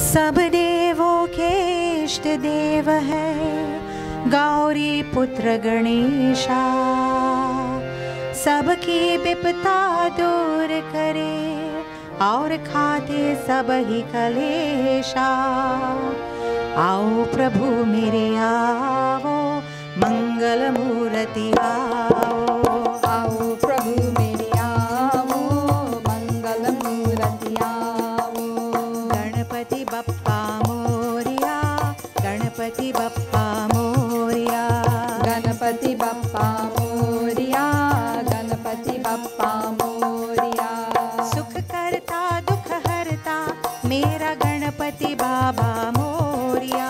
सब देवों के इष्ट देव है गौरी पुत्र गणेशा, सबकी विपदा दूर करे और खाते सब ही कलेशा। आओ प्रभु मेरे आओ, मंगल मूर्ति आओ। आओ प्रभु मेरे आओ, मंगल मूर्ति आओ। गणपति बप्पा मोरिया, गणपति बप्पा मोरिया। गणपति बप्पा मोरिया, गणपति बप्पा मोरिया। सुख करता दुख हरता मेरा गणपति बाबा मोरिया।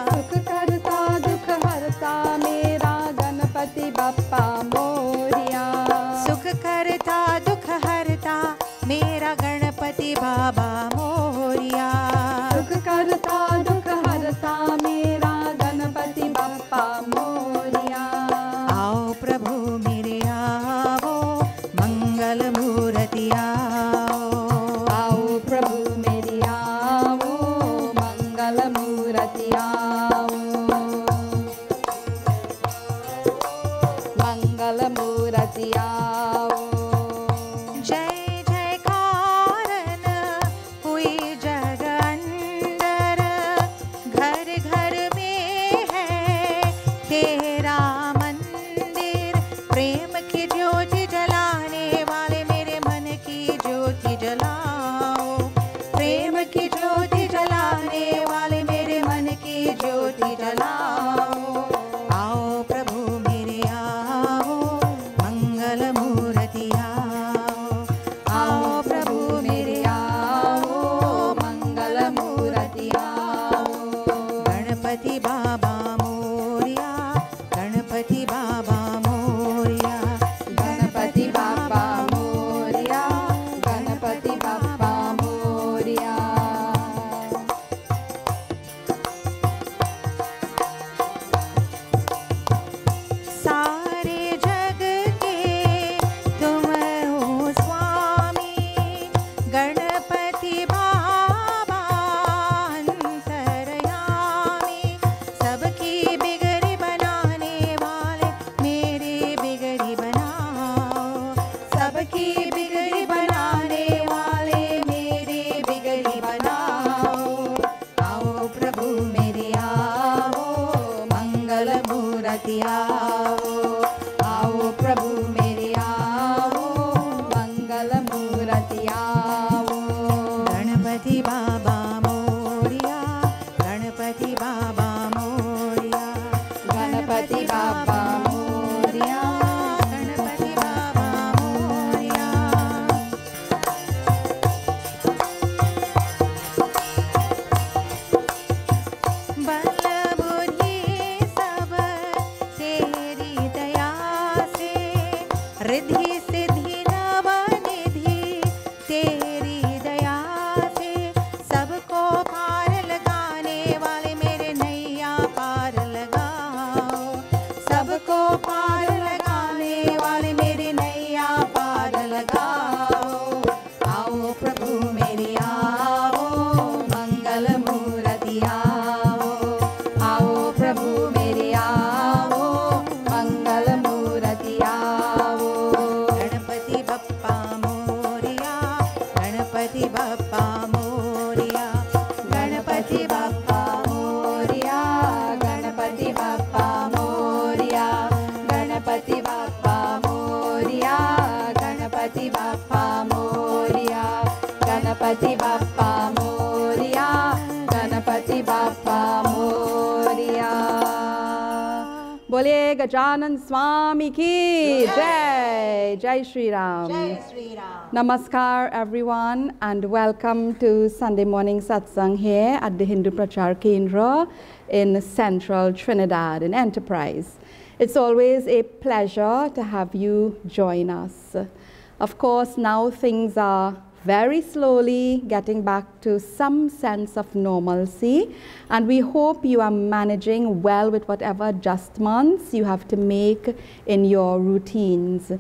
सुख करता दुख हरता मेरा गणपति बप्पा मोरिया। सुख करता दुख हरता मेरा गणपति बाबा मोरिया। सुख करता दुख हरता मेरा गणपति बप्पा मोरिया। आओ प्रभु मेरे आओ, मंगल मूर्ति आओ। आओ प्रभु मेरे आओ, मंगल मूर्ति आओ। मंगल मूर्ति आओ। जय जयकारन हुई जग अंदर, घर घर में है तेरा मंदिर। प्रेम की ज्योति जलाने वाले मेरे मन की ज्योति जलाओ। प्रेम की ज्योति जलाने वाले मेरे मन की ज्योति जलाओ। आओ प्रभु मेरे आओ, मंगल मूर्ति आओ। आओ प्रभु मेरे आओ, मंगल मूर्ति आओ। गणपति बाबा मोरिया, गणपति बाबा मोरिया। गणपति बाबा मोरिया, गणपति बाबा मोरिया। सारे जग के तुम हो स्वामी, गणपति बाबा अंतर्यामी। सबकी बिगड़ी बनाने वाले मेरी बिगड़ी बनाओ। सबकी बिगड़ी बनाने वाले मेरी बिगड़ी बनाओ। आओ प्रभु मेरे आओ, मंगल मूर्ति आओ। आओ प्रभु मेरे आओ, मंगल मूर्ति आओ। गणपति बाबा मोरिया, गणपति बाबा मोरिया। गणपति बाबा मोरिया, गणपति बाबा मोरिया। बल बुद्धि सब तेरी दया से, रिद्धि सिद्धि नवनिधि तेरी दया से। सबको पार लगाने वाले मेरे नैया पार लगाओ। सबको पार लगाने वाले मेरे नैया पार लगाओ। आओ प्रभु मेरे आओ, मंगल मूर्ति आओ। आओ प्रभु मेरे आओ, मंगल मूर्ति आओ। गणपति बप्पा मोरिया, गणपति बप्पा मोरिया। गणपति बाप्पा मोरिया, गणपति बाप्पा मोरिया। गणपति बाप्पा मोरिया, गणपति बाप्पा मोरिया। गणपति बाप्पा मोरिया, गणपति बाप्पा मोरिया। बोलिए गजानन स्वामी की जय। जय श्री राम। जय Shri Ram. Namaskar everyone and welcome to Sunday morning Satsang here at the Hindu Prachar Kendra in central Trinidad in Enterprise. It's always a pleasure to have you join us. Of course, now things are very slowly getting back to some sense of normalcy, and we hope you are managing well with whatever adjustments you have to make in your routines.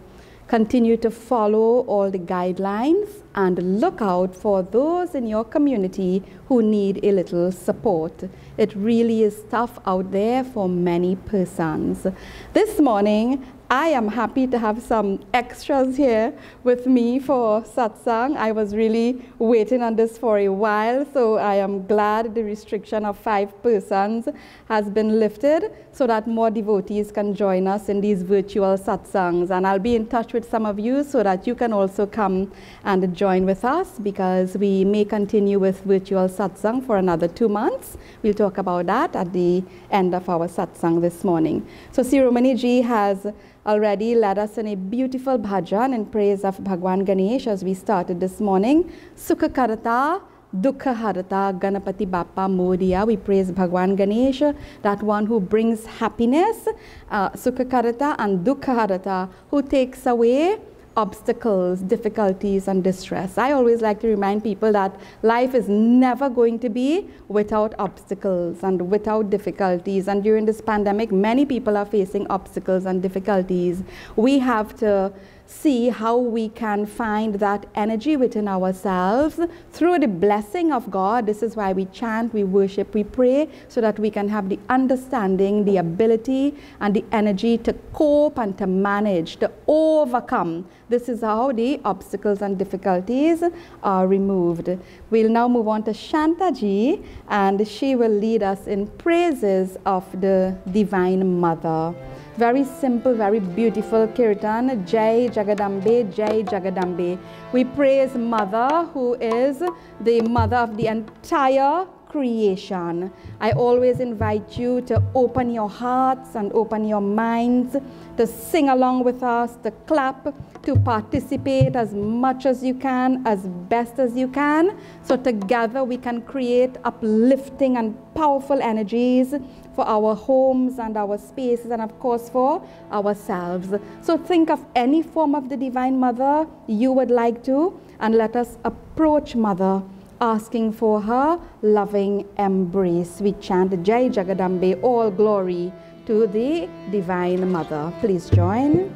Continue to follow all the guidelines and look out for those in your community who need a little support. It really is tough out there for many persons. This morning, I am happy to have some extras here with me for Satsang. I was really waiting on this for a while, so I am glad the restriction of 5 persons has been lifted so that more devotees can join us in these virtual Satsangs. And I'll be in touch with some of you so that you can also come and join with us, because we may continue with virtual Satsang for another 2 months. We'll talk about that at the end of our Satsang this morning. So Siromani Ji has already led us in a beautiful bhajan in praise of Bhagwan Ganesh as we started this morning. Sukha Karata, Dukha Harata, Ganapati Bappa Modiya. We praise Bhagwan Ganesh, that one who brings happiness, Sukha Karata, and Dukha Harata, who takes away obstacles, difficulties, and distress. I always like to remind people that life is never going to be without obstacles and without difficulties. And during this pandemic, many people are facing obstacles and difficulties. We have to see how we can find that energy within ourselves through the blessing of God. This is why we chant, we worship, we pray, so that we can have the understanding, the ability, and the energy to cope and to manage, to overcome. This is how the obstacles and difficulties are removed. We'll now move on to Shantaji, and she will lead us in praises of the Divine Mother. Very simple, very beautiful kirtan. Jai Jagadambe, Jai Jagadambe. We praise Mother, who is the mother of the entire creation. I always invite you to open your hearts and open your minds, to sing along with us, to clap, to participate as much as you can, as best as you can. So together we can create uplifting and powerful energies for our homes and our spaces, and of course for ourselves. So think of any form of the Divine Mother you would like to, and let us approach Mother, asking for her loving embrace. We chant Jai Jagadambe, all glory to the Divine Mother. Please join.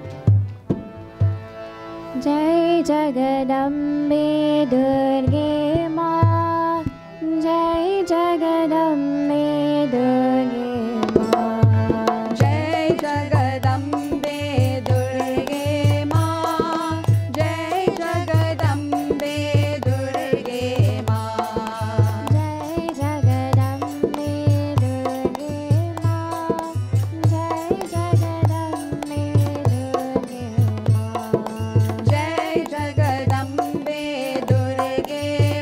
Jai Jagadambe Durge Ma, Jai Jagadambe Durge Ma, Jai Jagadambe Durge Ma, Jai Jagadambe Durge Ma, Jai Jagadambe Durge Ma, Jai Jagadambe Durge Ma, Jai Jagadambe Durge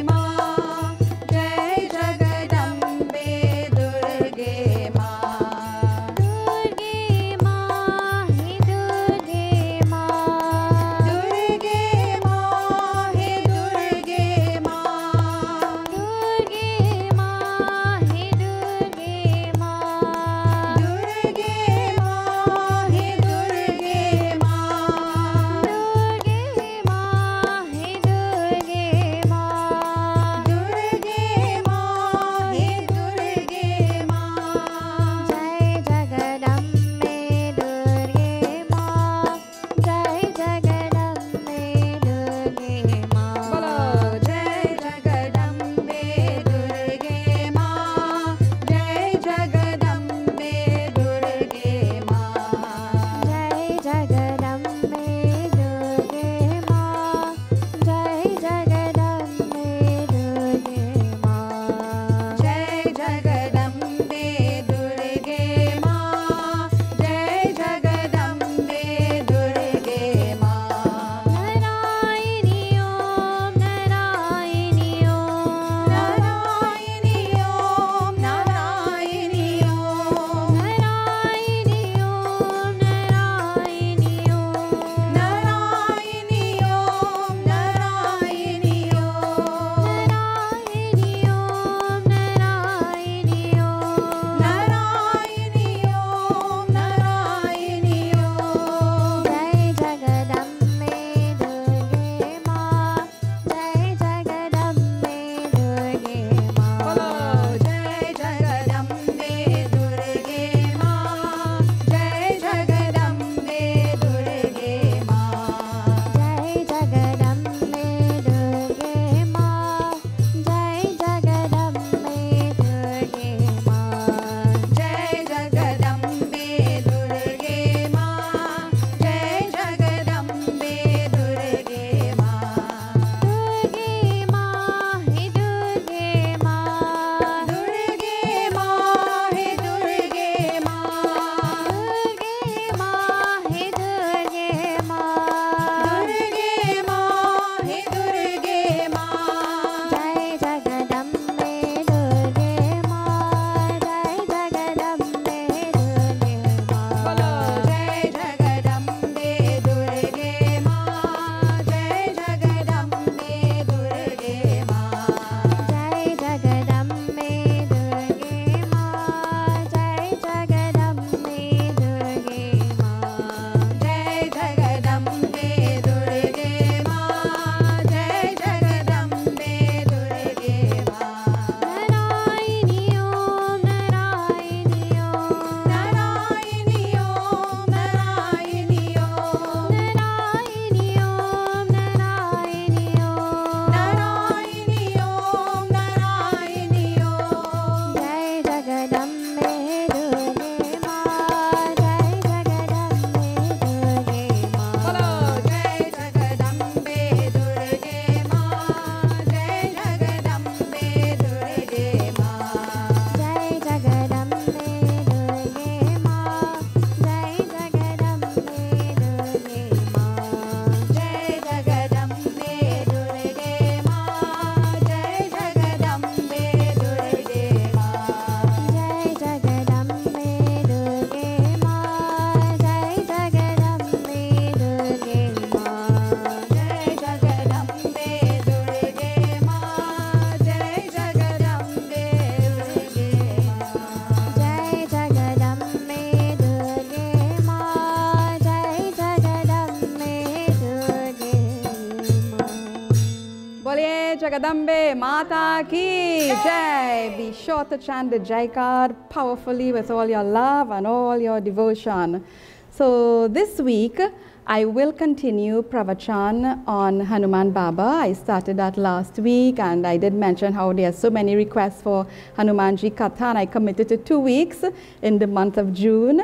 Jagadambe Mata Ki Jai. Be sure to chant the Jaikar powerfully with all your love and all your devotion. So this week, I will continue Pravachan on Hanuman Baba. I started that last week, and I did mention how there are so many requests for Hanumanji Katha, and I committed to 2 weeks in the month of June.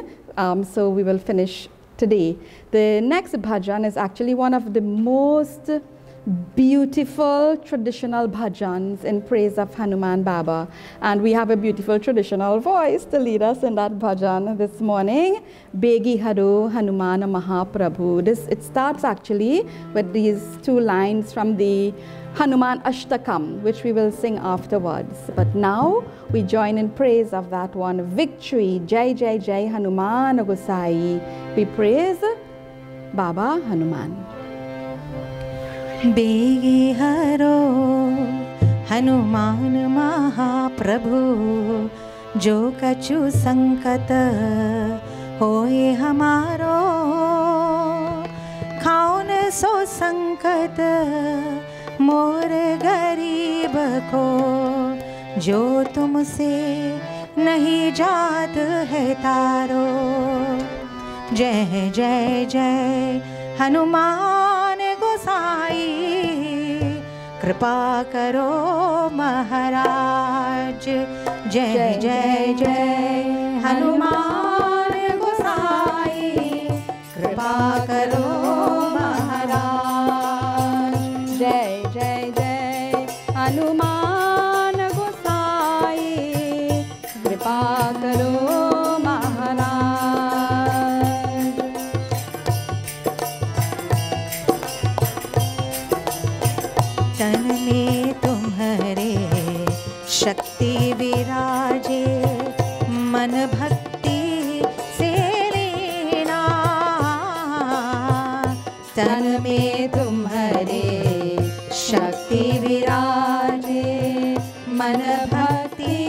So we will finish today. The next bhajan is actually one of the most beautiful traditional bhajans in praise of Hanuman Baba, and we have a beautiful traditional voice to lead us in that bhajan this morning. Begi Haro Hanuman Mahaprabhu. It starts actually with these 2 lines from the Hanuman Ashtakam, which we will sing afterwards. But now we join in praise of that one. Victory, Jai Jai Jai Hanuman Gosai. We praise Baba Hanuman. बेगी हरो हनुमान महाप्रभु, जो कछु संकट होए हमारो, खाओ न सो संकट मोर गरीब को, जो तुमसे नहीं जात है तारो। जय जय जय हनुमान गोसाई, कृपा करो महाराज। जय जय जय हनुमान गोसाई, कृपा करो महाराज। जय जय जय हनुमान गोसाई, कृपा करो महाराज। तन में तुम्हारे शक्ति विराजे, मन भक्ति से लेना। तन में तुम्हारे शक्ति विराजे, मन भक्ति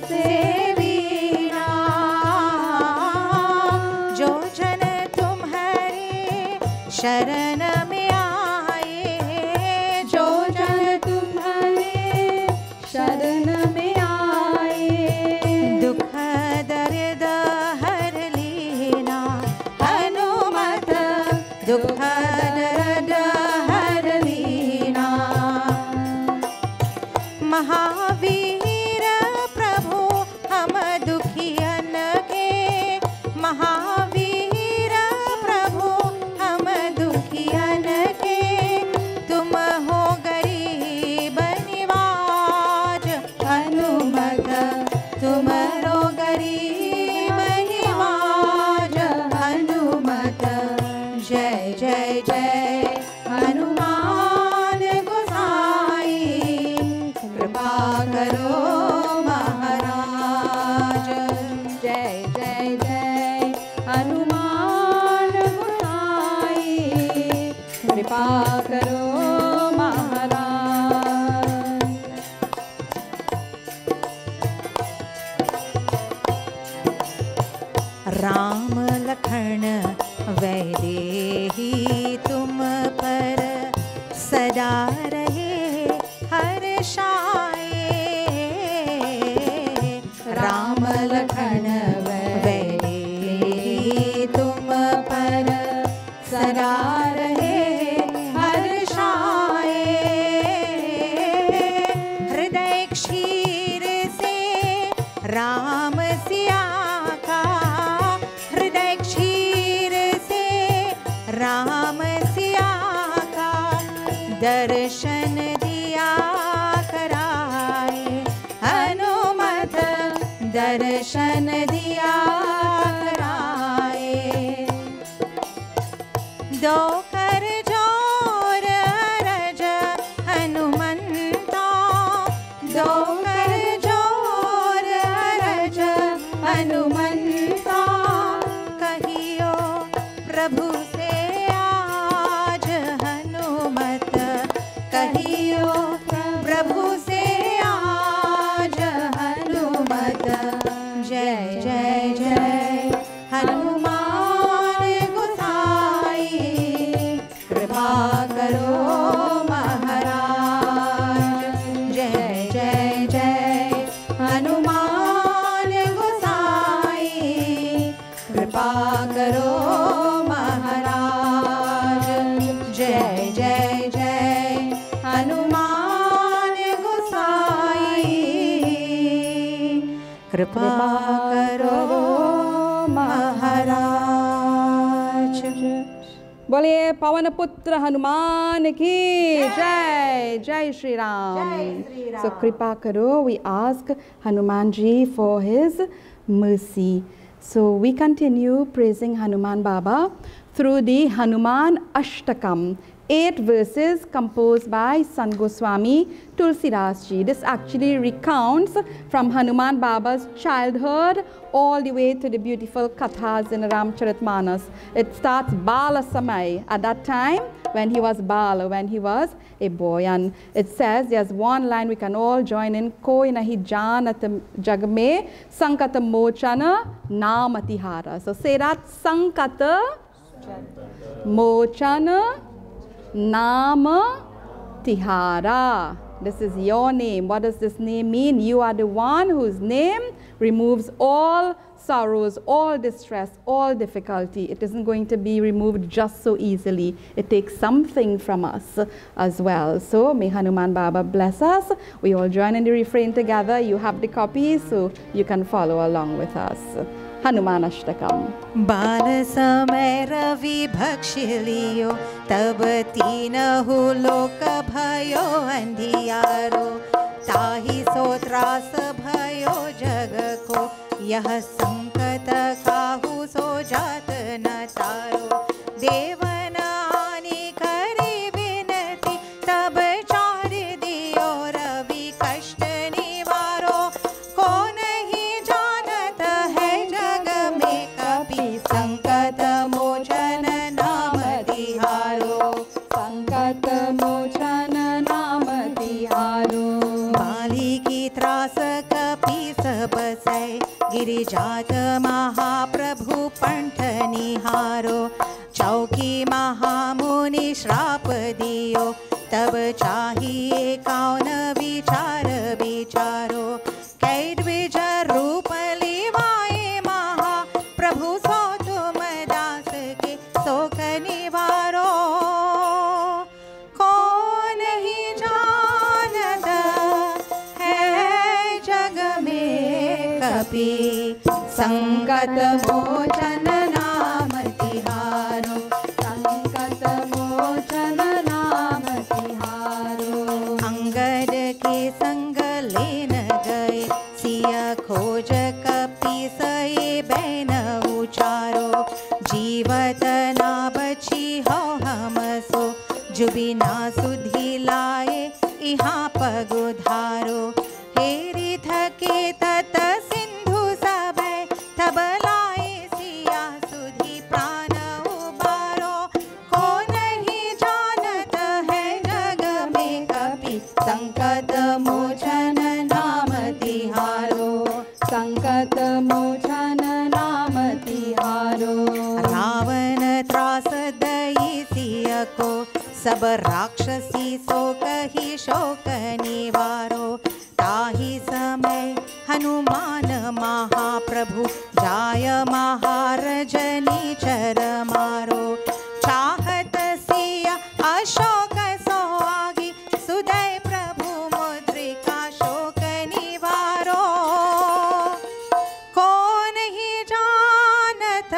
से लेना। जो जन तुम्हारे शरण में शरण में आए, दुख दर्द हर लेना हनुमत, दुख दर्द हर लेना। महावीर प्रभु हम दुखियन के, महावीर प्रभु हम दुखियन के, तुम हो गरीब निवाज हनुमत, तुम्हारो गरीब निवाज हनुमत। जय जय जय हनुमान गोसाई, कृपा करो महाराज। जय जय जय हनुमान गोसाई, कृपा करो महाराज। राम लखन वैदेही तुम पर सदा रहे हर्षाए। राम लखन वैदेही तुम पर सदा रहे हर्षाए। हृदय क्षीर से राम सिया का, हृदय क्षीर से राम सिया का, दर्शन दिया कराए हनुमत, दर्शन दिया कराए। दो कर जोर अरज हनुमंता, दो कर जोर अरज हनुमंता। कहियो प्रभु से आज हनुमत, कहियो प्रभु से आज हनुमत। जय जय जय हनुमान गोसाई, कृपा करो महाराज। कृपा करो महाराज। बोलिए पवन पुत्र हनुमान की जय। जय श्री राम। So कृपा करो, we ask Hanuman ji for his mercy. So we continue praising Hanuman Baba through the Hanuman Ashtakam, 8 verses composed by Sant Goswami Tulsidas ji. This actually recounts from Hanuman Baba's childhood all the way to the beautiful kathas in Ramcharitmanas. It starts Bala Samay, at that time when he was Bala, when he was a boy. And it says, there's one line we can all join in, Koi nahi janat jag mein sankata mochana namatihara. So say that, sankata mochana nama tihara. This is your name. What does this name mean? You are the one whose name removes all sorrows, all distress, all difficulty. It isn't going to be removed just so easily. It takes something from us as well. So may Hanuman Baba bless us. We all join in the refrain together. You have the copies, so you can follow along with us. Hanuman Ashtakam. बाल समय रवि भक्षिलियो तब तीनहु लोक भयो अंधियारो। ताहि सो त्रास भयो जग को यह संकट काहू सो जात न तारो। देवन आनी करी विनती तब चार दियो रवि कष्ट निवारो। को नहीं जानत है जग में कभी संकट मोचन नाम तिहारो। संकट मोचन नाम तिहारो। बाली की त्रास कपि सब सै गिरिजात महाप्रभु पंठ निहारो। चौकी महामुनि श्राप दियो तब चाहिए कौन विचार विचारो। कै द्विज रूप लिवाए महाप्रभु सो तुम दास के शोक निवारो। कौन ही जानत है जग में कपि संकट मोचन नाम तिहारो। संकट मोचन नाम तिहारो। अंगद के संग लेन गए सिया खोज कपि सही बैन उचारो। जीवत ना बची हो हम सो जुबिना सुधी लाए यहाँ पग उधारो। हेरी थके तत सिंधु सबे तब लाए सिया सुधी प्राण उबारो। को नहीं जानत है जग में कपि संकट मोचन नाम तिहारो। संकट मोचन नाम तिहारो। रावण त्रास दई सिया को सब राक्षसी सो कही शोक निवारो। ताहि समय हनुमान महाप्रभु जाय महारजनी चर मारो। चाहत सिया अशोक सो आगी सुदय प्रभु मुद्रिका शोक निवारो। कौन ही जानत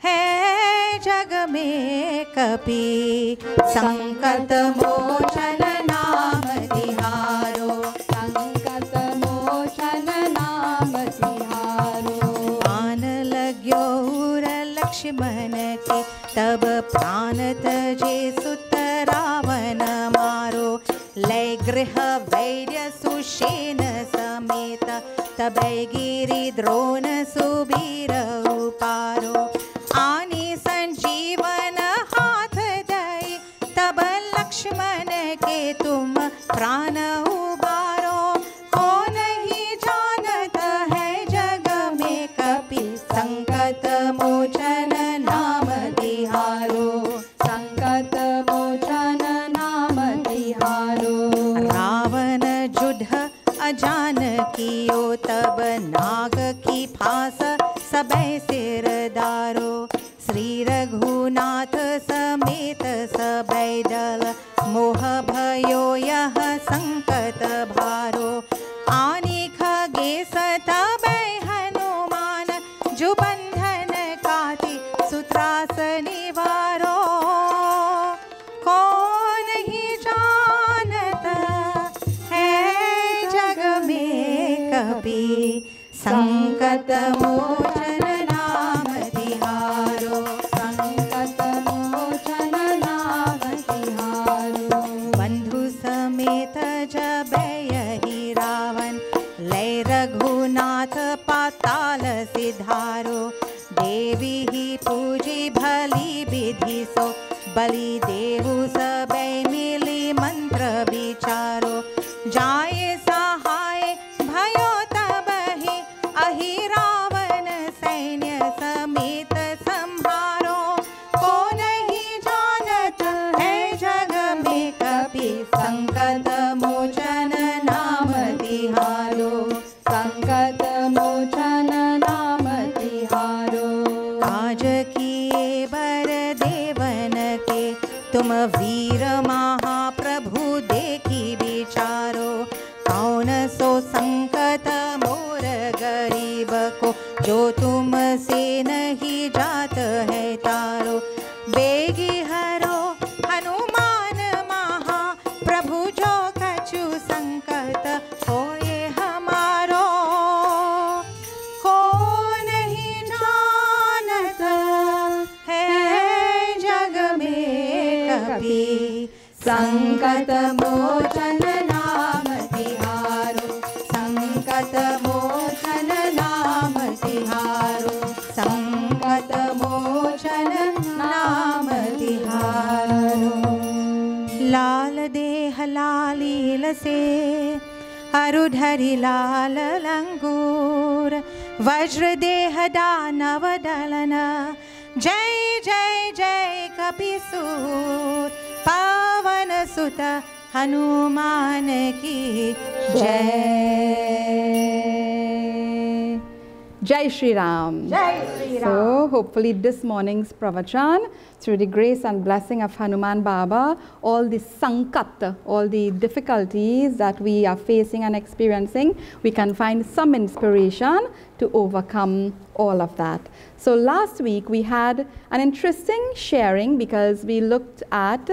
है जग में कपि संकट मोचन नाम तिहारो। संकट मोचन नाम तिहारो। प्राण लग्यो उर लक्ष्मण के तब प्राण तजे सुत रावण मारो। लय गृह वैर्य सुषेण समेत तबै गिरि द्रोण सुबीर उपारो। आनी संजीवन हाथ दई तब लक्ष्मण के तुम प्राण उबारो। को नहीं जानत है जग में कपि संकट मोचन नाम तिहारो। संकट मोचन नाम तिहारो। रावण जुढ़ अजान कियो तब नाग की फांस सबे सिर दारो। श्री रघुनाथ समेत सबे दल मोह भयो यह संकट भारो। आनी खगे सता कपि संकट मोचन नाम तिहारो संकट मोचन नाम तिहारो बंधु समेत जब यही रावण लय रघुनाथ पाताल सिधारो देवी ही पूजी भली विधि सो बलि देवु सबे मिली मंत्र विचारो जाए सहाय भयो तब ही अहि रावण सैन्य समेत संहारो को नहीं जानत है जग में कपि संकट मोचन नाम तिहारो संकट मोचन नाम तिहारो काज किए बर देवन के तुम वीर महाप्रभु देखी विचारो कौन सो संकट मोर गरीब को जो तुम से नहीं जात है तारो बेगी हरो हनुमान महाप्रभु जो कछु संकट होए हमारो को नहीं जानत है जग में कपि संकट मोचन नाम तिहारो संकट मोचन नाम तिहारो संकट मोचन नाम तिहारो लाल देह लालील से अरुधरि लाल लंगूर वज्र देह दानव दलन जय जय जय कपिसूर पावन सुत हनुमान की जय Jai Shri Ram. Jai Shri Ram. So hopefully this morning's Pravachan, through the grace and blessing of Hanuman Baba, all the sankat, all the difficulties that we are facing and experiencing, we can find some inspiration to overcome all of that. So last week we had an interesting sharing because we looked at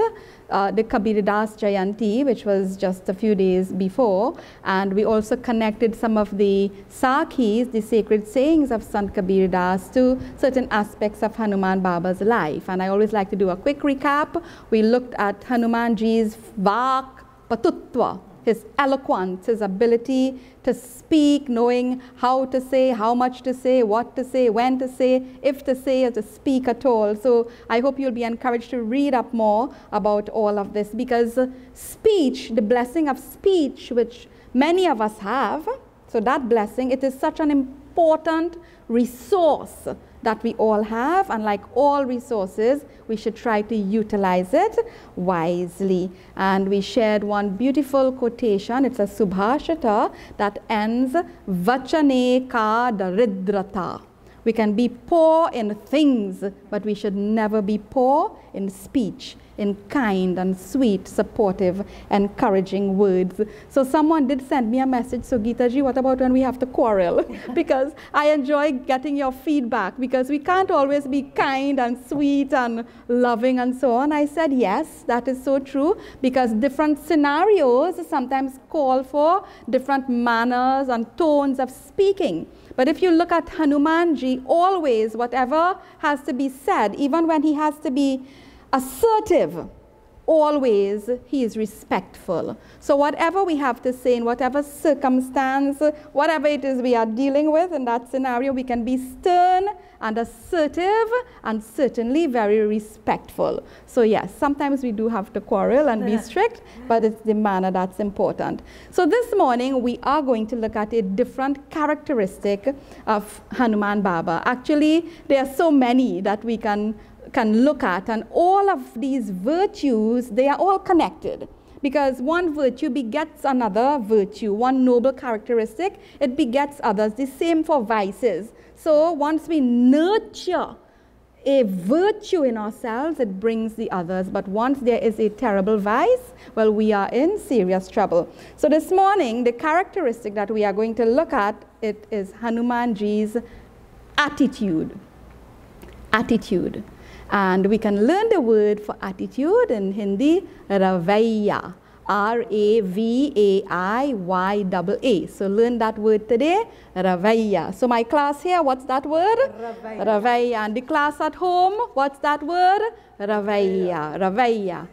the Kabir Das Jayanti, which was just a few days before, and we also connected some of the Sakhis, the sacred sayings of Sant Kabir Das, to certain aspects of Hanuman Baba's life. And I always like to do a quick recap. We looked at Hanumanji's Vak Patutva, his eloquence, his ability to speak, knowing how to say, how much to say, what to say, when to say, if to say, or to speak at all. So I hope you'll be encouraged to read up more about all of this, because speech, the blessing of speech, which many of us have, so that blessing, it is such an important resource that we all have, and like all resources, we should try to utilize it wisely. And we shared one beautiful quotation. It's a subhashita that ends vachane ka daridrata. We can be poor in things, but we should never be poor in speech, in kind and sweet, supportive, encouraging words. So someone did send me a message, so Geeta ji, what about when we have to quarrel? Because I enjoy getting your feedback, because we can't always be kind and sweet and loving and so on. I said, yes, that is so true, because different scenarios sometimes call for different manners and tones of speaking. But if you look at Hanumanji, always whatever has to be said, even when he has to be assertive, always he is respectful. So whatever we have to say in whatever circumstance, whatever it is we are dealing with in that scenario, we can be stern and assertive and certainly very respectful. So yes, sometimes we do have to quarrel and be strict, but it's the manner that's important. So this morning we are going to look at a different characteristic of Hanuman Baba. Actually, there are so many that we can look at, and all of these virtues, they are all connected, because one virtue begets another virtue. One noble characteristic, it begets others. The same for vices. So once we nurture a virtue in ourselves, it brings the others. But once there is a terrible vice, well, we are in serious trouble. So this morning, the characteristic that we are going to look at, it is Hanumanji's attitude. Attitude. And we can learn the word for attitude in Hindi, ravaiya, R-A-V-A-I-Y-A-A. So learn that word today, Ravaiya. So my class here, what's that word? Ravaiya. Ravaiya. And the class at home, what's that word? Ravaiya. Ravaiya.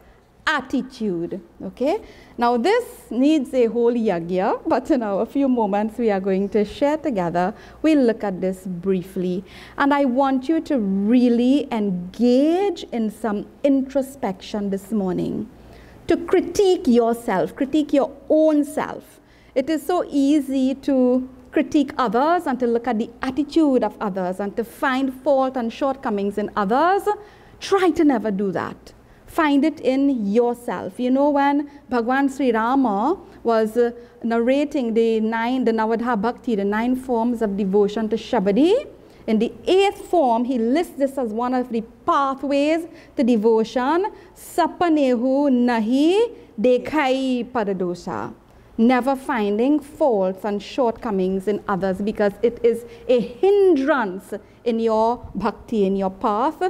Attitude. Okay. Now this needs a whole yagya, but in a few moments we are going to share together. We'll look at this briefly. And I want you to really engage in some introspection this morning, to critique yourself, critique your own self. It is so easy to critique others and to look at the attitude of others and to find fault and shortcomings in others. Try to never do that. Find it in yourself. You know, when Bhagwan Sri Rama was narrating the Navadha Bhakti, the 9 forms of devotion to Shabadi, in the 8th form, he lists this as one of the pathways to devotion. Sapanehu nahi dekhai paradosha. Never finding faults and shortcomings in others, because it is a hindrance in your bhakti, in your path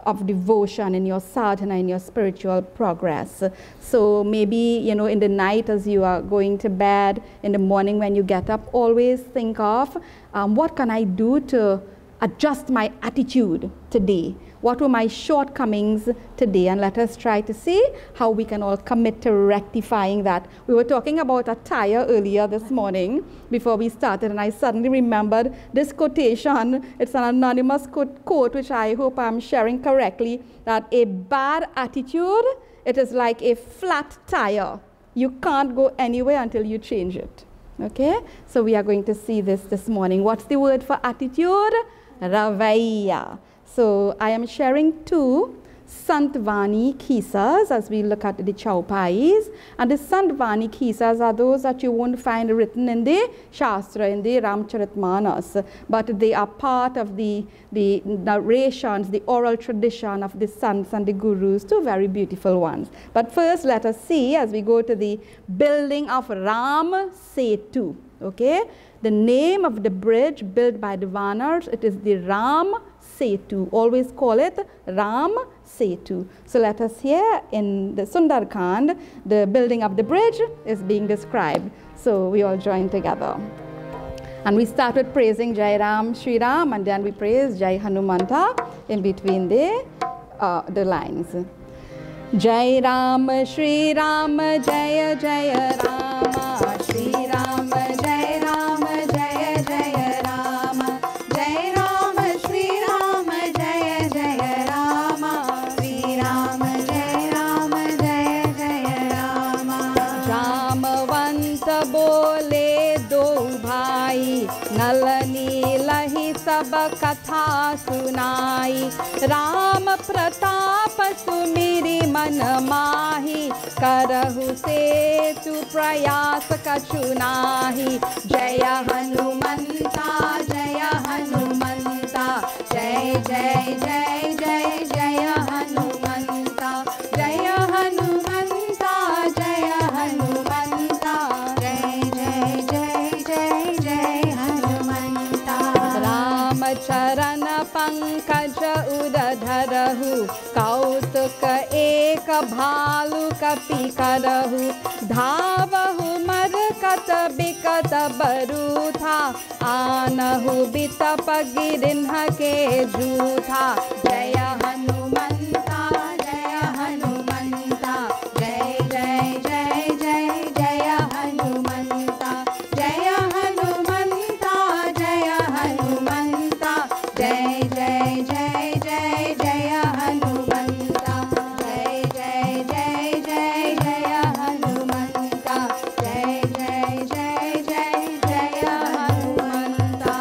of devotion, in your sadhana, in your spiritual progress. So maybe, you know, in the night as you are going to bed, in the morning when you get up, always think of what can I do to adjust my attitude today? What were my shortcomings today? And let us try to see how we can all commit to rectifying that. We were talking about attire earlier this morning before we started, and I suddenly remembered this quotation. It's an anonymous quote, which I hope I'm sharing correctly, that a bad attitude, it is like a flat tire. You can't go anywhere until you change it. Okay? So we are going to see this morning. What's the word for attitude? Ravaiya. So I am sharing 2 Santvani Kisas as we look at the Chaupais. And the Santvani Kisas are those that you won't find written in the Shastra, in the Ramcharitmanas, but they are part of the narrations, the oral tradition of the sants and the gurus, 2 very beautiful ones. But first let us see, as we go to the building of Ram Setu. Okay? The name of the bridge built by the Vanars, it is the Ram Setu. Always call it Ram Setu. So let us hear in the Sundarkand, the building of the bridge is being described. So we all join together. And we start with praising Jai Ram, Shri Ram, and then we praise Jai Hanumanta in between the lines. Jai Ram, Shri Ram, Jaya Jaya Rama, Shri Ram, Jai Ram, Jaya Jaya Rama, Jai Ram, Shri Ram, Jaya Jaya Rama, Shri Ram, Jai Ram, Jaya Jaya Rama. Jamavant bole do bhai, Nalani lahi sab katha sunai, Ram pratap sumiri man mahi, Karahu setu prayas kachunahi. Jaya Hanumanta, Jaya Hanumanta, Jai Jai Jai Jai Jaya Hanumanta, Jaya Hanumanta, Jaya Hanumanta, Jai Jai Jai Jai Jai Hanumanta. Ramacharana Pankaja Udadharahu, Kautuka Eka Bhalu Kapi Karahu, Dhavahu Markata Bikata Barutha, Anahu Bita Pagirinha Ke Jutha. Jaya Hanumanta, Jaya Hanumanta, Jai Jai Jai Jai Jaya Hanumanta, Jaya Hanumanta, Jaya Hanumanta, Jai Jai Jai Jai Jaya Hanumanta, Jai Jai Jai Jai Jaya Hanumanta, Jai Jai Jai Jai Jaya Hanumanta.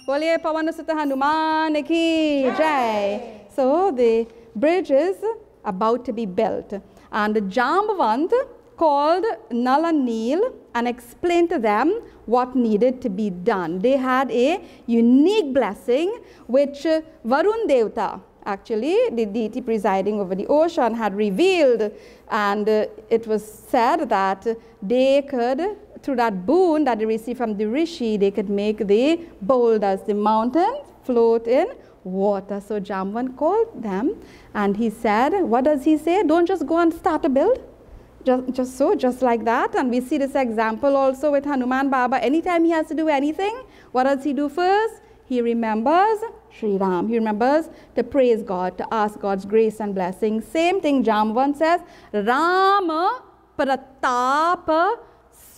Boliye Pavanasutta Hanuman ki Jai. So the bridge is about to be built, and Jambavant called Nal and Neel and explained to them what needed to be done. They had a unique blessing which Varun Devta, actually the deity presiding over the ocean, had revealed, and it was said that they could, through that boon that they received from the Rishi, they could make the boulders, the mountains, float in water. So Jamvan called them and he said, what does he say? Don't just go and start a build. just like that. And we see this example also with Hanuman Baba. Anytime he has to do anything, what does he do first? He remembers Sri Ram. He remembers to praise God, to ask God's grace and blessing. Same thing Jamvan says, Rama Pratapa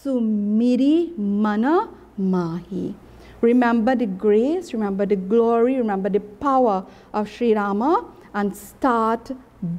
Sumiri Mana Mahi. Remember the grace, remember the glory, remember the power of Sri Rama, and start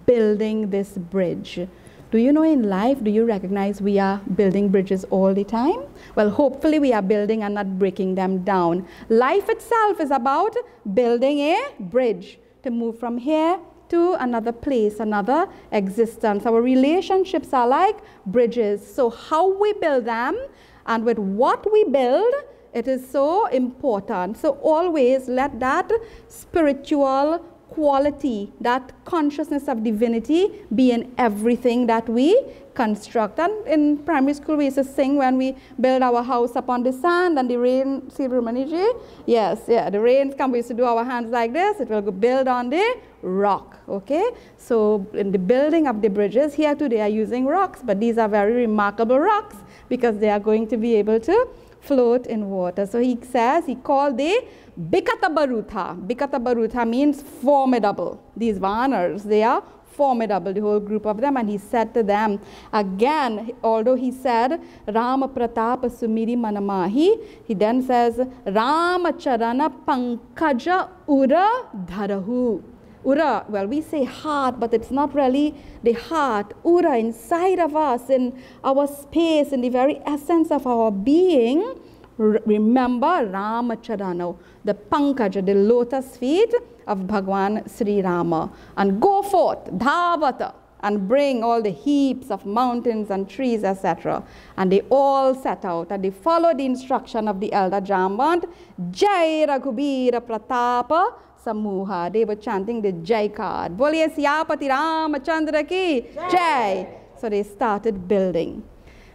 building this bridge. Do you know in life, do you recognize we are building bridges all the time? Well, hopefully we are building and not breaking them down. Life itself is about building a bridge to move from here to another place, another existence. Our relationships are like bridges. So how we build them and with what we build, it is so important. So always let that spiritual quality, that consciousness of divinity be in everything that we construct. And in primary school we used to sing when we build our house upon the sand and the rain, see Rumaniji? Yes, yeah, the rains come, we used to do our hands like this, it will go build on the rock, okay? So in the building of the bridges, here too they are using rocks, but these are very remarkable rocks because they are going to be able to float in water. So he says, he called the Bikata Barutha. Bikata Barutha means formidable. These Vanars, they are formidable, the whole group of them. And he said to them, again, although he said, Rama Pratapa Sumiri Manamahi, he then says, Rama Charana Pankaja Ura Dharahu. Ura, well, we say heart, but it's not really the heart. Ura, inside of us, in our space, in the very essence of our being, remember Ramacharana, the Pankaja, the lotus feet of Bhagwan Sri Rama. And go forth, Dhavata, and bring all the heaps of mountains and trees, etc. And they all set out, and they followed the instruction of the elder Jambant, Jai Raghubira Pratapa Samuha. They were chanting the Jai card. Boliye Siyapati Ramachandra ki Jai. So they started building.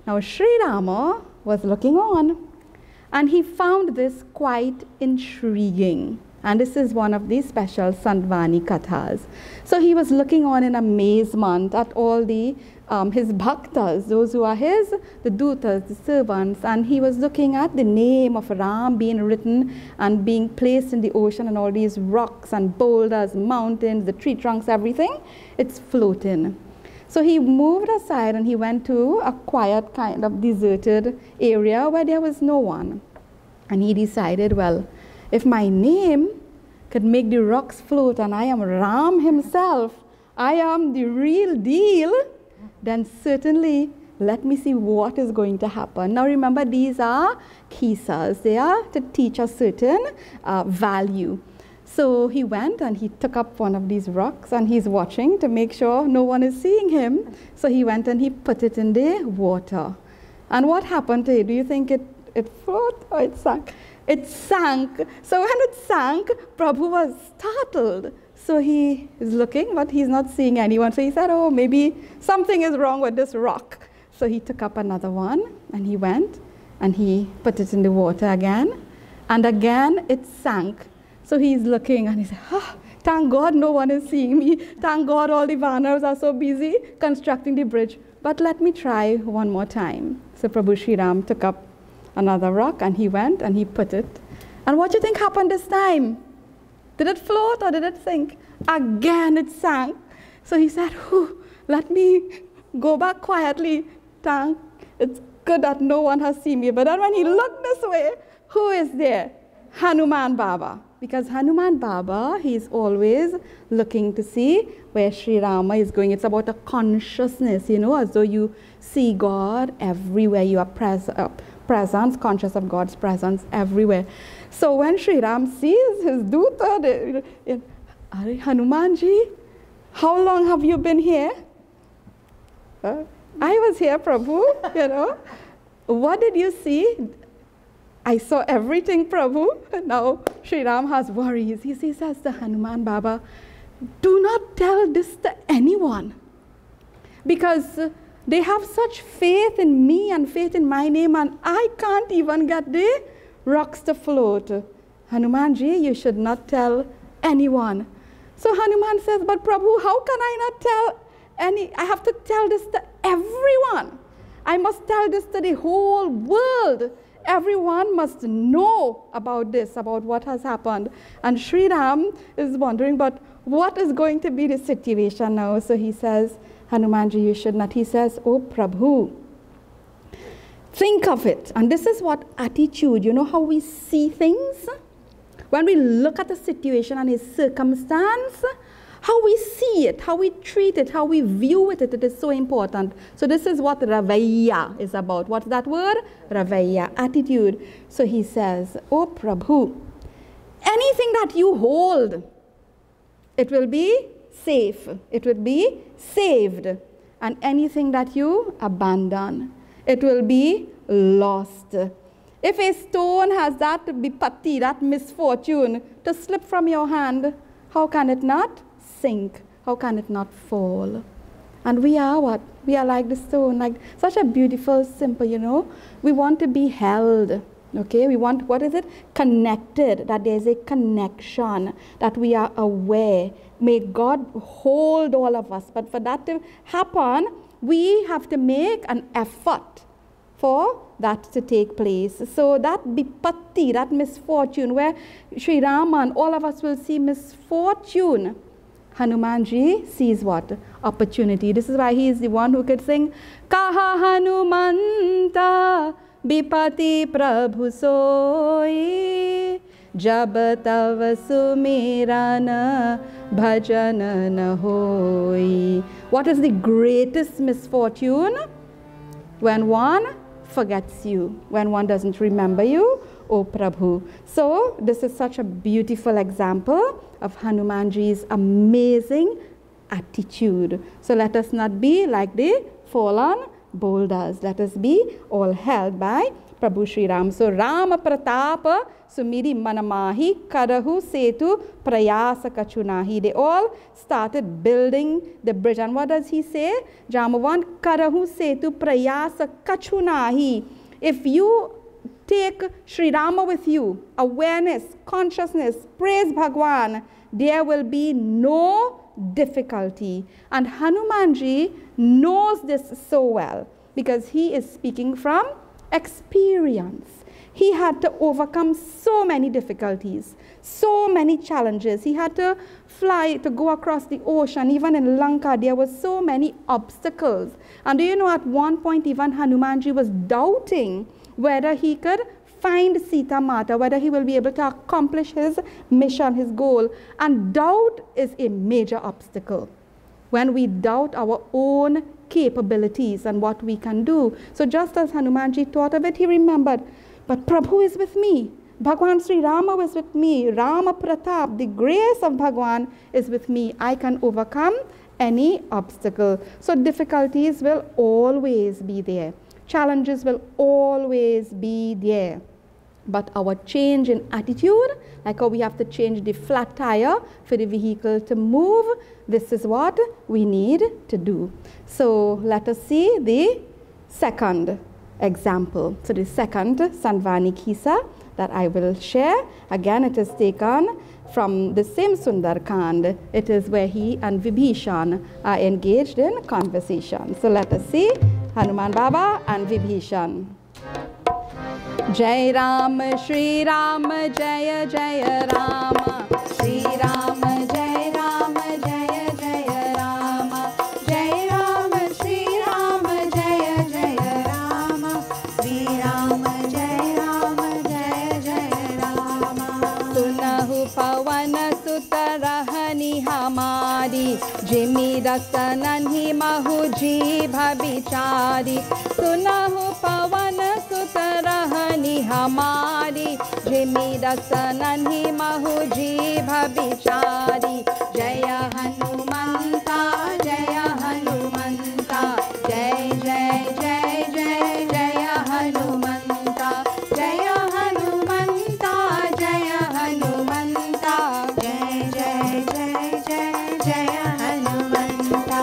Now Sri Rama was looking on, and he found this quite intriguing. And this is one of these special Sandvani Kathas. So he was looking on in amazement at all the his bhaktas, those who are the dutas, the servants, and he was looking at the name of Ram being written and being placed in the ocean, and all these rocks and boulders, mountains, the tree trunks, everything, it's floating. So he moved aside and he went to a quiet kind of deserted area where there was no one. And he decided, well, if my name could make the rocks float and I am Ram himself, I am the real deal, then certainly let me see what is going to happen. Now remember, these are kisas. They are to teach a certain value. So he went and he took up one of these rocks and he's watching to make sure no one is seeing him. So he went and he put it in the water. And what happened to it? Do you think it floated or it sank? It sank. So when it sank, Prabhu was startled. So he is looking, but he's not seeing anyone. So he said, oh, maybe something is wrong with this rock. So he took up another one, and he went, and he put it in the water again. And again, it sank. So he's looking, and he said, thank God no one is seeing me. Thank God all the Vanars are so busy constructing the bridge. But let me try one more time. So Prabhu Sri Ram took up another rock, and he went, and he put it. And what do you think happened this time? Did it float or did it sink? Again it sank. So he said, let me go back quietly. It's good that no one has seen me. But then when he looked this way, who is there? Hanuman Baba. Because Hanuman Baba, he's always looking to see where Sri Rama is going. It's about a consciousness, as though you see God everywhere. You are presence, conscious of God's presence everywhere. So when Sri Ram sees his duta, Hanumanji, how long have you been here? I was here, Prabhu, What did you see? I saw everything, Prabhu. Now Sri Ram has worries. He says to Hanuman Baba, do not tell this to anyone, because they have such faith in me and faith in my name, and I can't even get the rocks to float. Hanumanji, you should not tell anyone. So Hanuman says, but Prabhu, how can I not tell I have to tell this to everyone. I must tell this to the whole world. Everyone must know about this, about what has happened. And Sri Ram is wondering, but what is going to be the situation now? So he says, Hanumanji, you should not. He says, oh Prabhu, think of it. And this is what attitude, you know how we see things? When we look at a situation and a circumstance, how we see it, how we treat it, how we view it, it is so important. So this is what Ravaya is about. What's that word? Ravaya, attitude. So he says, oh Prabhu, anything that you hold, it will be safe. It will be saved. And anything that you abandon, it will be lost. If a stone has that vipatti, that misfortune, to slip from your hand, how can it not sink? How can it not fall? And we are what? We are like the stone, like such a beautiful, simple, you know. We want to be held, okay? We want, what is it? Connected, that there's a connection, that we are aware. May God hold all of us. But for that to happen, we have to make an effort for that to take place. So that vipatti, that misfortune, where Sri Rama and all of us will see misfortune, Hanumanji sees what? Opportunity. This is why he is the one who could sing, Kaha Hanumanta Vipati Prabhu Soi Jab Tav Sumirana Bhajana Na Hoi. What is the greatest misfortune? When one forgets you, when one doesn't remember you, O Prabhu. So this is such a beautiful example of Hanumanji's amazing attitude. So let us not be like the fallen boulders. Let us be all held by Prabhu Sri Ram. So Rama Pratapa Sumiri Manamahi Karahu Setu Prayasa Kachunahi. They all started building the bridge. And what does he say? Jamavan Karahu Setu Prayasa Kachunahi. If you take Sri Rama with you, awareness, consciousness, praise Bhagwan, there will be no difficulty. And Hanumanji knows this so well because he is speaking from experience. He had to overcome so many difficulties, so many challenges. He had to fly, to go across the ocean. Even in Lanka, there were so many obstacles. And do you know, at one point, even Hanumanji was doubting whether he could find Sita Mata, whether he will be able to accomplish his mission, his goal. And doubt is a major obstacle. When we doubt our own capabilities and what we can do. So just as Hanumanji thought of it, he remembered, but Prabhu is with me. Bhagwan Sri Rama was with me. Rama Pratap, the grace of Bhagwan is with me. I can overcome any obstacle. So difficulties will always be there. Challenges will always be there. But our change in attitude, like how we have to change the flat tire for the vehicle to move, this is what we need to do. So let us see the second example. So the second Sanvani Kisa that I will share. Again, it is taken from the same Sundarkand. It is where he and Vibhishan are engaged in conversation. So let us see Hanuman Baba and Vibhishan. Jai Ram, Shri Ram, Jaya Jaya Rama. Shri Ram, Jai Ram, Jaya Jaya Rama. Jai Ram, Shri Ram, Jaya Jaya Rama. Shri Ram, Jai Ram, Jaya Jaya Rama. Sunahu Pavan Sutarahani Hamari. Jimi Dasananhi Mahuji Bhabichari. Sunahu Pavan Sutarahani Hamari. Jimi Dasananhi Mahuji Bhabichari. Jaya Hanumanta, Jaya Hanumanta. Jai Jai Jai Jai Jaya Hanumanta. Jaya Hanumanta, Jaya Hanumanta. Jai Jai Jai Jai Jaya Hanumanta.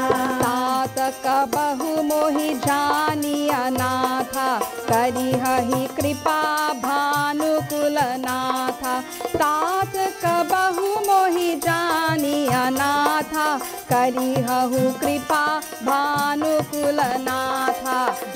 Tataka Bahu Mohi Jani Anatha. Karihahi Kripa Bhanu Kulanatha. Tataka बहु मोहि जानी अनाथा करिहु कृपा भानुकुलनाथा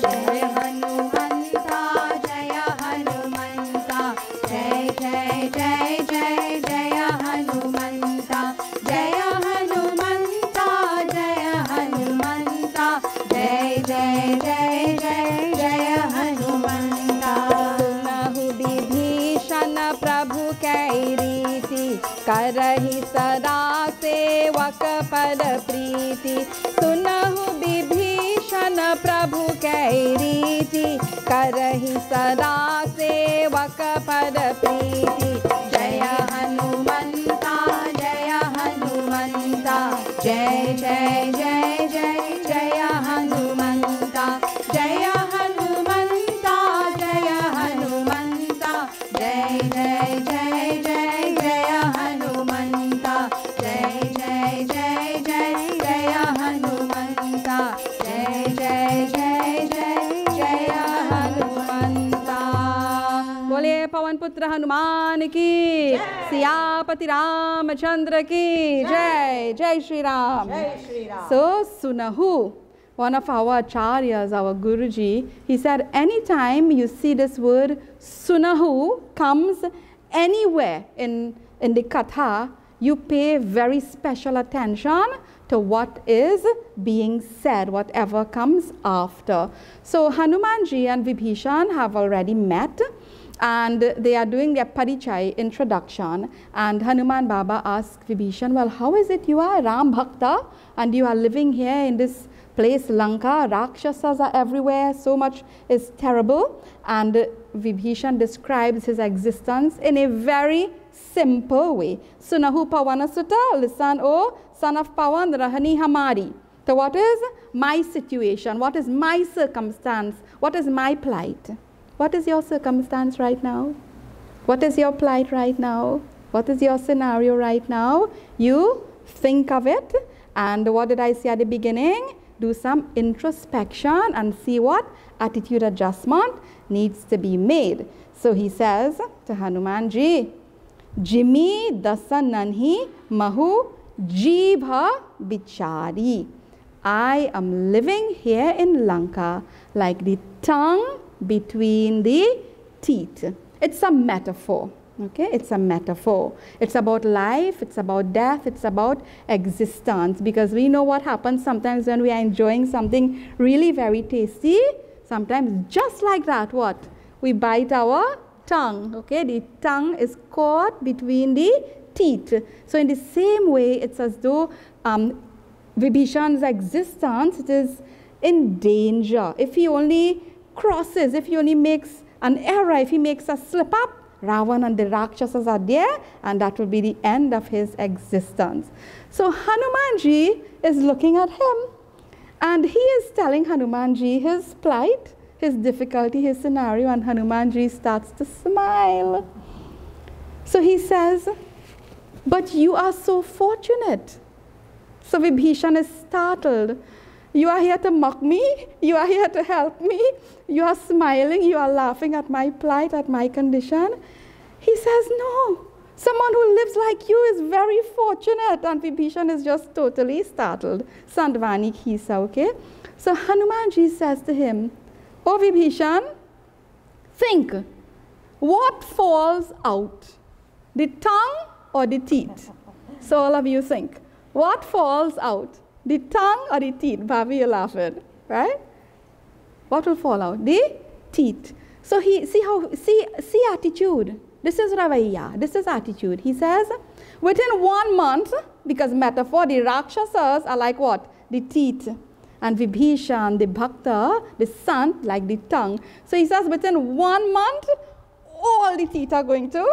जय हनुमंता जय हनुमंता जय जय जय जय जय हनुमंता जय हनुमंता जय हनुमंता जय जय जय जय जय हनुमंता सुनहु विभीषण प्रभु कै रीति करहि सदा सेवक पद प्रीति सुनहु विभीषण प्रभु कै रीति करहि सदा सेवक पद प्रीति जय हनुमंता जय हनुमंता जय जय जय जय जय हनुमंता जय हनुमंता जय हनुमंता जय जय जय जय जय हनुमंता जय जय जय जय जय हनुमंता जय जय जय जय जय हनुमंता। बोलिए पवन पुत्र हनुमान की, सियापति रामचंद्र की जय। जय Shri Ram. So Sunahu, one of our acharyas, our Guruji, he said anytime you see this word Sunahu comes anywhere in the katha, you pay very special attention to what is being said, whatever comes after. So Hanumanji and Vibhishan have already met, and they are doing their parichai introduction, and Hanuman Baba asked Vibhishan, well, how is it you are Ram Bhakta and you are living here in this place Lanka, Rakshasas are everywhere, so much is terrible. And Vibhishan describes his existence in a very simple way. Sunahu Pavana Sutta, listen, O son of Pavan, Rahani Hamari. So what is my situation? What is my circumstance? What is my plight? What is your circumstance right now? What is your plight right now? What is your scenario right now? You think of it, and what did I say at the beginning? Do some introspection and see what attitude adjustment needs to be made. So he says to Hanumanji, Jimmy dasa nanhi mahu jibha bichari. I am living here in Lanka like the tongue between the teeth. It's a metaphor. Okay, it's a metaphor. It's about life, it's about death, it's about existence. Because we know what happens sometimes when we are enjoying something really very tasty. Sometimes just like that, what? We bite our tongue. Okay, the tongue is caught between the teeth. So in the same way, it's as though Vibhishan's existence, it is in danger. If he only crosses, if he only makes an error, if he makes a slip up, Ravan and the Rakshasas are there, and that will be the end of his existence. So Hanumanji is looking at him, and he is telling Hanumanji his plight, his difficulty, his scenario, and Hanumanji starts to smile. So he says, but you are so fortunate. So Vibhishan is startled. You are here to mock me, you are here to help me, you are smiling, you are laughing at my plight, at my condition. He says, no, someone who lives like you is very fortunate. And Vibhishan is just totally startled. Sandvani Khisa, okay? So Hanumanji says to him, oh Vibhishan, think, what falls out, the tongue or the teeth? So all of you think, what falls out? The tongue or the teeth? Bhavi, you're laughing, right? What will fall out? The teeth. So he see attitude. This is Ravaya. This is attitude. He says, within 1 month, because metaphor, the Rakshasas are like what? The teeth. And Vibhishan, the Bhakta, the son, like the tongue. So he says, within 1 month, all the teeth are going to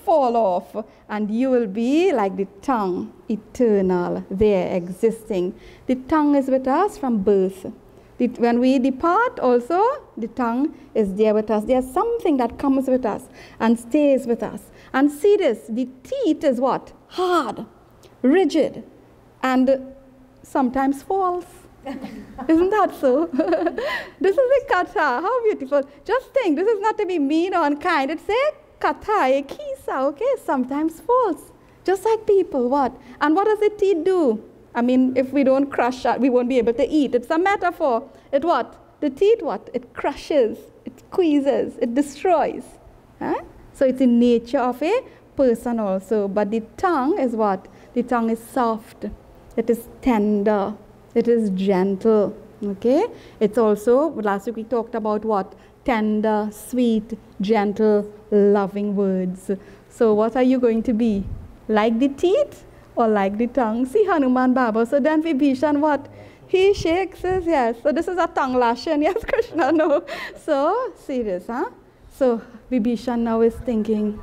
fall off, and you will be like the tongue, eternal, there, existing. The tongue is with us from birth. When we depart also, the tongue is there with us. There's something that comes with us and stays with us. And see this, the teeth is what? Hard, rigid, and sometimes false. Isn't that so? This is a katha. How beautiful. Just think, this is not to be mean or unkind. It's a katha, a kisa, okay? Sometimes false. Just like people, what? And what does the teeth do? I mean, if we don't crush that, we won't be able to eat. It's a metaphor. It what? The teeth what? It crushes, it squeezes, it destroys. Huh? So it's in nature of a person also. But the tongue is what? The tongue is soft. It is tender. It is gentle. Okay? It's also, last week we talked about what? Tender, sweet, gentle, loving words. So what are you going to be? Like the teeth or like the tongue? See Hanuman Baba. So then Vibhishan what? He shakes his, yes. So this is a tongue lashing, yes, Krishna, no. So, see this, huh? So Vibhishan now is thinking,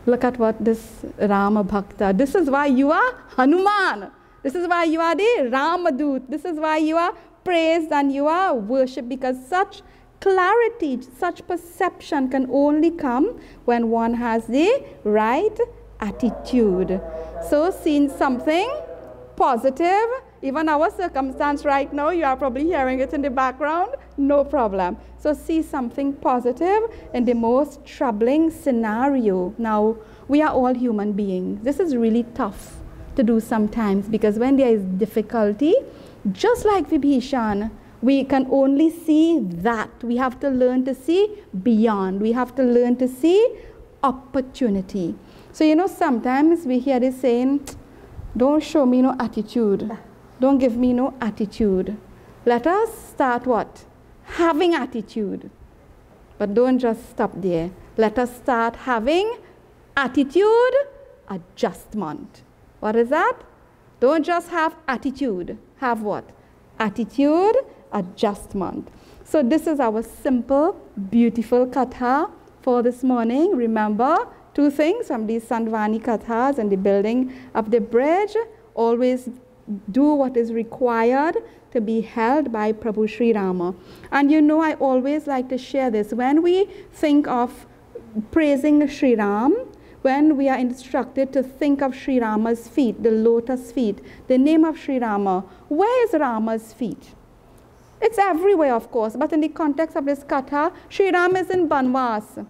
look at what this Rama Bhakta, this is why you are Hanuman. This is why you are the Ramadut. This is why you are praised and you are worshipped, because such clarity, such perception can only come when one has the right attitude. So seeing something positive, even our circumstance right now, you are probably hearing it in the background, no problem. So see something positive in the most troubling scenario. Now, we are all human beings. This is really tough to do sometimes, because when there is difficulty, just like Vibhishan, we can only see that. We have to learn to see beyond. We have to learn to see opportunity. So, you know, sometimes we hear this saying, don't show me no attitude. Don't give me no attitude. Let us start what? Having attitude. But don't just stop there. Let us start having attitude adjustment. What is that? Don't just have attitude. Have what? Attitude adjustment. So this is our simple, beautiful katha for this morning. Remember, two things from these Sandvani kathas and the building of the bridge. Always do what is required to be held by Prabhu Sri Rama. And you know, I always like to share this. When we think of praising Sri Ram, when we are instructed to think of Sri Rama's feet, the lotus feet, the name of Sri Rama, where is Rama's feet? It's everywhere, of course, but in the context of this katha, Sri Ram is in Banvas.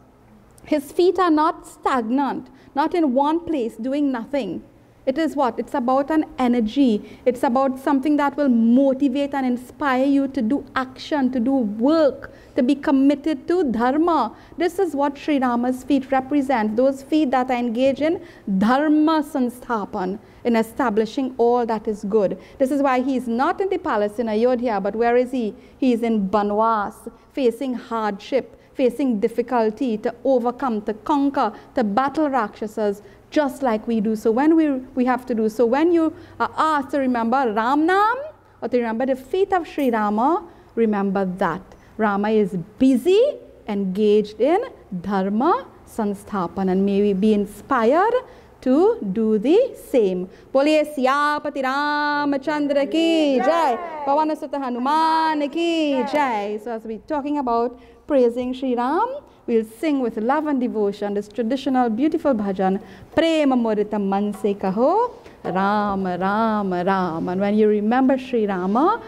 His feet are not stagnant, not in one place doing nothing. It is what? It's about an energy. It's about something that will motivate and inspire you to do action, to do work, to be committed to dharma. This is what Sri Rama's feet represent. Those feet that are engaged in dharma sansthapan, in establishing all that is good. This is why he is not in the palace in Ayodhya, but where is he? He is in Banvas, facing hardship, facing difficulty, to overcome, to conquer, to battle Rakshasas, just like we do. So when we have to do, so when you are asked to remember Ram Nam, or to remember the feet of Sri Rama, remember that Rama is busy, engaged in dharma sansthapan, and may we be inspired to do the same. Boliye Siyapati Ramachandra ki jai, Pawana Sutta Hanuman ki jai. So as we're talking about praising Sri Ram, we'll sing with love and devotion this traditional beautiful bhajan, Prema Murita Manse Kaho, Ram, Ram, Ram. And when you remember Sri Rama,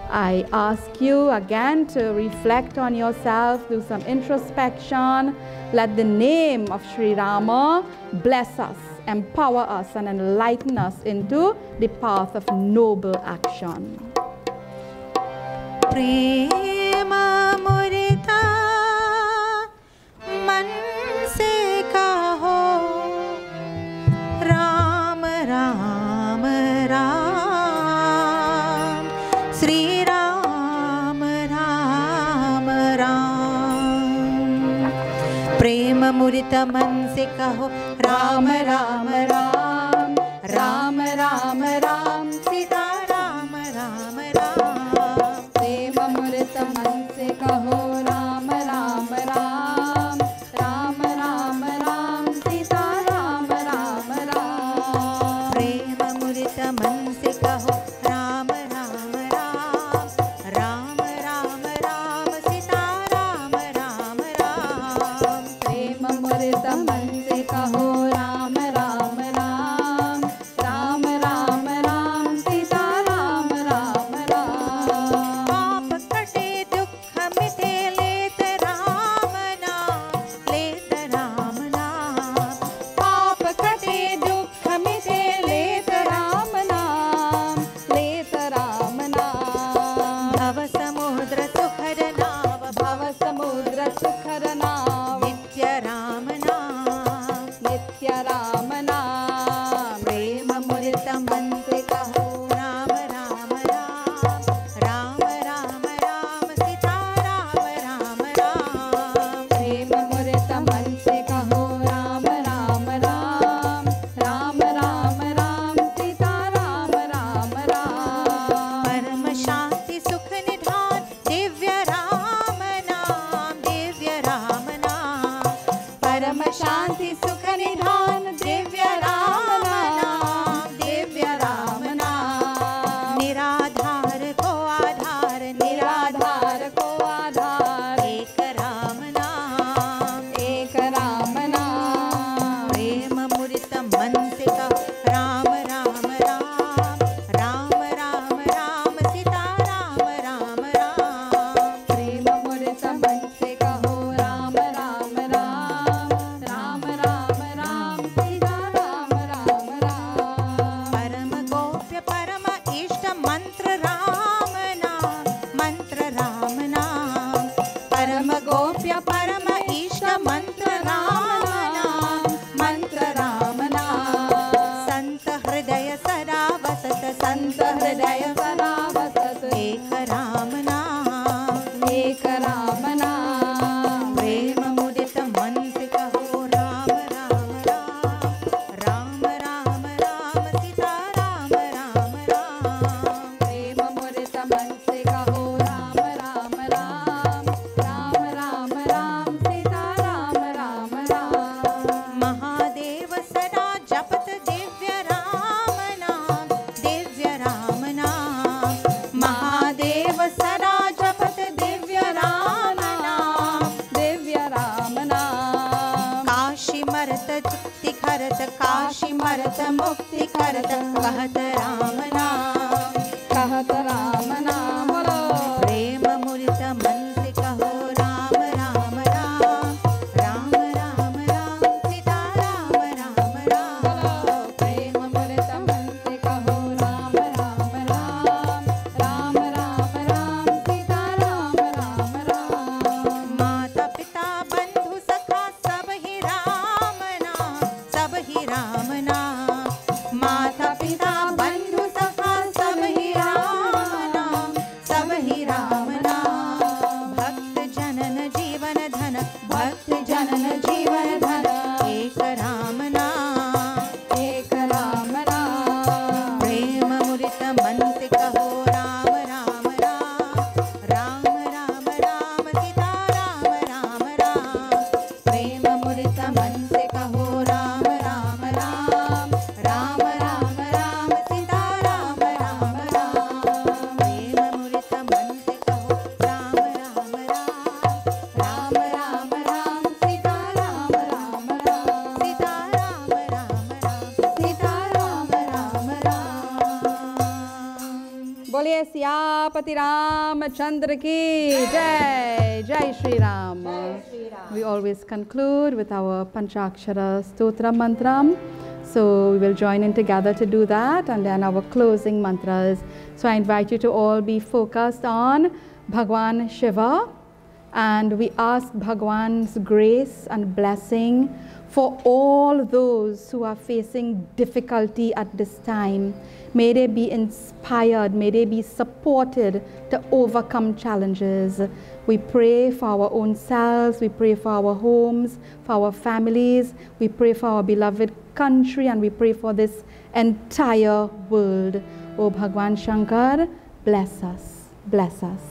I ask you again to reflect on yourself, do some introspection. Let the name of Sri Rama bless us, empower us, and enlighten us into the path of noble action. Prema Murita Manse Kaho, Ram, Ram, Ram, Sri Ram, Ram, Ram. Prema Murita Manse Kaho, Ram, Ram, Ram, Ram, Ram, Ram, Sita Ram, Ram, Ram. Prema Murita Manse Kaho, Ram, Ram, Ram, Ram, Ram, Ram, Sita Ram, Ram, Ram. Prema Murita Manse Kaho, Ram, Ram, Ram, Ram, Ram, Ram, Sita Ram, Ram, Ram. Prema Murita Manse Kaho, Ram, Ram, Ram, Ram, Ram, Ram, Sita मरत मुक्ति करत कहत राम नाम, कहत राम नाम बोलो। प्रेम मुरित मन से कहो राम राम राम, राम राम राम सीता राम राम राम, प्रेम मुरित मन से कहो राम राम राम, राम राम राम सीता राम राम राम। माता पिता बंधु सखा सब ही राम नाम, सब ही राम नाम, माता पिता बंधु सखा सब ही राम नाम, सब ही राम नाम, भक्त जनन जीवन धन, भक्त जनन जीवन धन, एक राम नाम, एक राम नाम। प्रेम मुरित मन से कहो राम राम राम, राम राम राम सीता राम राम राम, प्रेम मुरित मन से कहो राम राम राम, राम राम राम सीता राम राम राम, प्रेम मुरित मन से कहो राम राम राम, राम राम राम सीता राम राम राम, सीता राम राम राम, सीता राम राम राम। बोलिए सियापति रामचंद्र की जय। जय Shri Ram. We always conclude with our Panchakshara Stotra Mantram. So we will join in together to do that, and then our closing mantras. So I invite you to all be focused on Bhagwan Shiva, and we ask Bhagwan's grace and blessing for all those who are facing difficulty at this time. May they be inspired, may they be supported to overcome challenges. We pray for our own selves, we pray for our homes, for our families, we pray for our beloved country, and we pray for this entire world. O Bhagwan Shankar, bless us, bless us.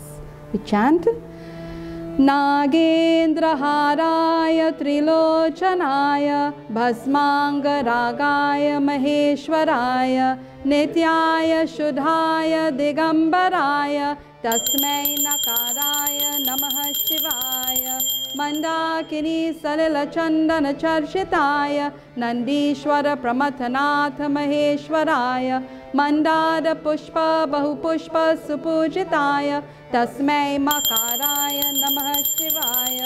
We chant. नागेन्द्रहाराय त्रिलोचनाय भस्मांगरागाय महेश्वराय नित्याय शुद्धाय दिगंबराय तस्मै नकाराय नमः शिवाय मंदाकिनी सलिलचंदन चर्चिताय नंदीश्वर प्रमथनाथ महेश्वराय मंदार पुष्प बहुपुष्प सुपूजिताय तस्मै मकाराय नमः शिवाय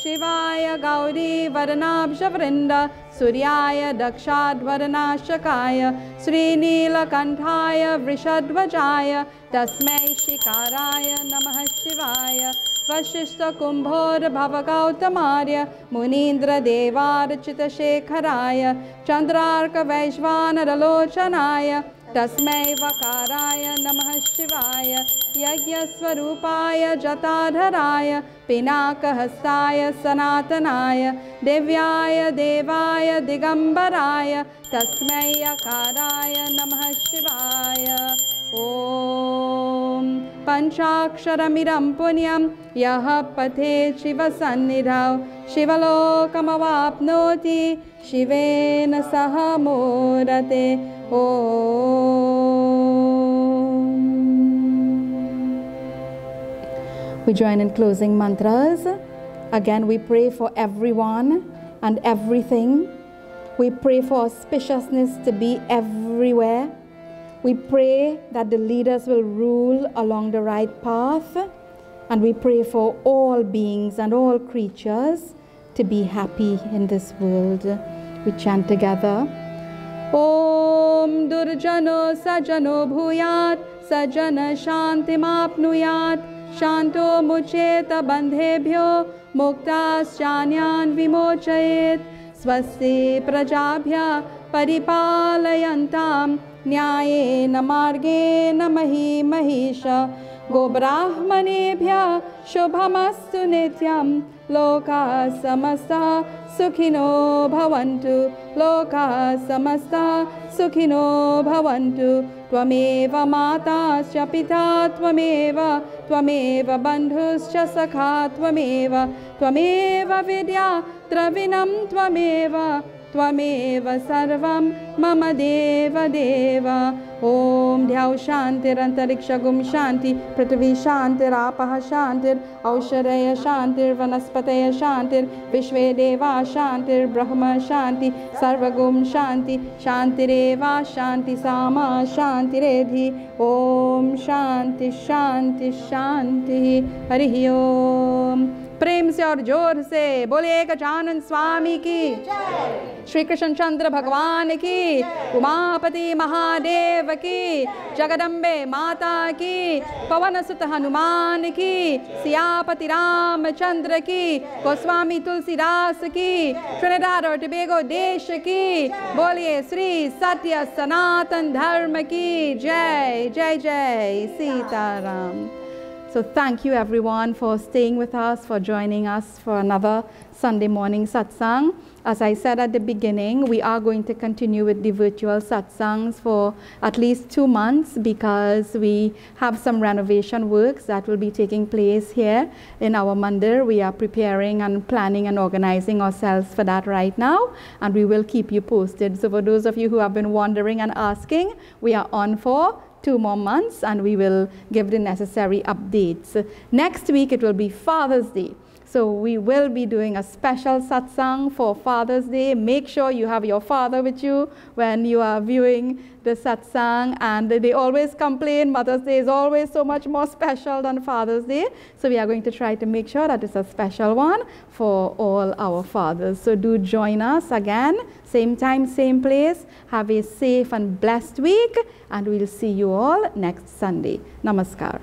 शिवाय गौरी वर्णाब्जवृंद सूर्याय दक्षाध्वरनाशकाय श्रीनीलकंठाय वृषध्वजाय तस्मै शिकाराय नमः शिवाय वशिष्ठ कुंभोर भवगौतमार्य मुनीन्द्र देवार्चितशेखराय चंद्रार्क वैश्वानरलोचनाय तस्मै वकाराय नमः शिवाय यज्ञस्वरूपाय जटाधराय पिनाकहस्ताय सनातनाय दिव्याय देवाय दिगंबराय तस्मै यकाराय नमः शिवाय। ॐ पंचाक्षरमिदं पुण्यं यः पठेत् शिवसन्निधौ शिवलोकमवाप्नोति शिवेन सह मोदते। ॐ We join in closing mantras. Again, we pray for everyone and everything. We pray for auspiciousness to be everywhere. We pray that the leaders will rule along the right path. And we pray for all beings and all creatures to be happy in this world. We chant together. Om Durjano Sajano Bhuyat Sajana Shantimapnuyat Shanto Mucheta Bandhebhyo Muktaschanyan Vimochayet Swasti Prajabhya Paripalayantam Nyayena Margena Mahi Mahisha Gobrahmanebhya Shubhamastu Nityam Loka Samasta Sukhino Bhavantu Loka Samasta Sukhino Bhavantu Tvameva Matascha Pita Tvameva Tvameva Bandhuscha Sakha Tvameva Tvameva Vidya Dravinam Tvameva Tvameva Sarvam Mama Deva Deva. Om Dhyau Shantir Antarikshagum Shanti Prithvi Shantir Apaha Shantir Ausharaya Shantir Vanaspataya Shantir Vishve Deva Shantir Brahma Shanti Sarvagum Shanti Shantireva Shanti Sama Shanti Redhi. Om Shanti Shanti Shanti. Harihi Om. प्रेम से और जोर से बोलिए गजानन स्वामी की, श्री कृष्ण चंद्र भगवान की, उमापति महादेव की, जगदम्बे माता की, पवन सुत हनुमान की, सियापति रामचंद्र की, गोस्वामी तुलसीदास की, ट्रिनिडाद और टोबैगो देश की, बोलिए श्री सत्य सनातन धर्म की जय जय जय Sitaram. So thank you everyone for staying with us, for joining us for another Sunday morning satsang. As I said at the beginning, we are going to continue with the virtual satsangs for at least 2 months because we have some renovation works that will be taking place here in our mandir. We are preparing and planning and organizing ourselves for that right now, and we will keep you posted. So for those of you who have been wondering and asking, we are on for 2 more months and we will give the necessary updates. Next week it will be Father's Day. So we will be doing a special satsang for Father's Day. Make sure you have your father with you when you are viewing the satsang, and they always complain Mother's Day is always so much more special than Father's Day. So we are going to try to make sure that it's a special one for all our fathers. So do join us again, same time, same place. Have a safe and blessed week, and we'll see you all next Sunday. Namaskar.